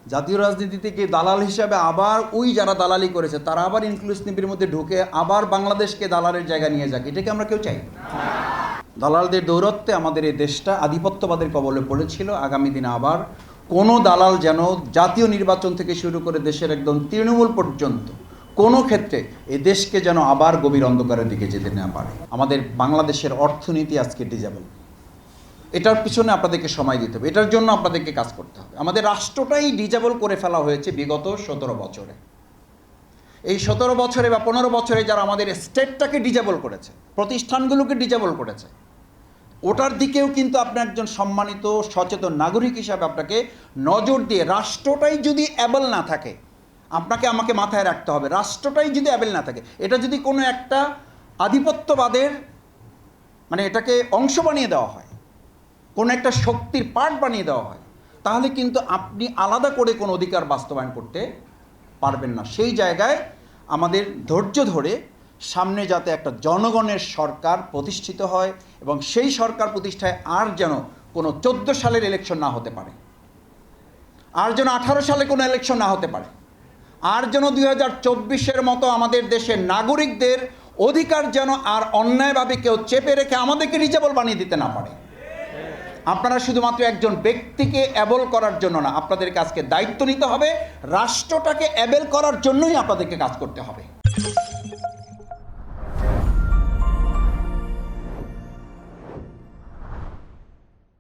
জাতীয় রাজনীতি থেকে দালাল হিসাবে আবার ওই যারা দালালি করেছে তারা আবার ইনক্লুসিভের মধ্যে ঢুকে আবার বাংলাদেশকে দালালের জায়গা নিয়ে যাক, এটাকে আমরা কেউ চাই? দালালদের দৌরত্বে আমাদের এই দেশটা আধিপত্যবাদের কবলে পড়েছিল। আগামী দিনে আবার কোনো দালাল যেন জাতীয় নির্বাচন থেকে শুরু করে দেশের একদম তৃণমূল পর্যন্ত কোনো ক্ষেত্রে এ দেশকে যেন আবার গভীর অন্ধকারের দিকে যেতে না পারে। আমাদের বাংলাদেশের অর্থনীতি আজকে ডিজেবল, এটার পিছনে আপনাদেরকে সময় দিতে হবে, এটার জন্য আপনাদেরকে কাজ করতে হবে। আমাদের রাষ্ট্রটাই ডিজেবল করে ফেলা হয়েছে বিগত 17 বছরে। এই 17 বছরে বা 15 বছরে যারা আমাদের স্টেটটাকে ডিজেবল করেছে, প্রতিষ্ঠানগুলোকে ডিজেবল করেছে, ওটার দিকেও কিন্তু আপনি একজন সম্মানিত সচেতন নাগরিক হিসাবে আপনাকে নজর দিয়ে, রাষ্ট্রটাই যদি অ্যাবল না থাকে, আপনাকে আমাকে মাথায় রাখতে হবে, রাষ্ট্রটাই যদি অ্যাবল না থাকে, এটা যদি কোনো একটা আধিপত্যবাদের মানে এটাকে অংশ বানিয়ে দেওয়া হয়, কোনো একটা শক্তির পার্ট বানিয়ে দেওয়া হয়, তাহলে কিন্তু আপনি আলাদা করে কোনো অধিকার বাস্তবায়ন করতে পারবেন না। সেই জায়গায় আমাদের ধৈর্য ধরে সামনে যাতে একটা জনগণের সরকার প্রতিষ্ঠিত হয় এবং সেই সরকার প্রতিষ্ঠায় আর যেন কোনো 14 সালের ইলেকশন না হতে পারে, আর যেন 18 সালে কোনো ইলেকশন না হতে পারে, আর যেন 2024-এর মতো আমাদের দেশের নাগরিকদের অধিকার যেন আর অন্যায়ভাবে কেউ চেপে রেখে আমাদেরকে ডিজেবল বানিয়ে দিতে না পারে। আপনারা শুধুমাত্র একজন ব্যক্তিকে অ্যাবল করার জন্য না, আপনাদেরকে আজকে দায়িত্ব নিতে হবে, রাষ্ট্রটাকে অ্যাবল করার জন্যই আপনাদেরকে কাজ করতে হবে।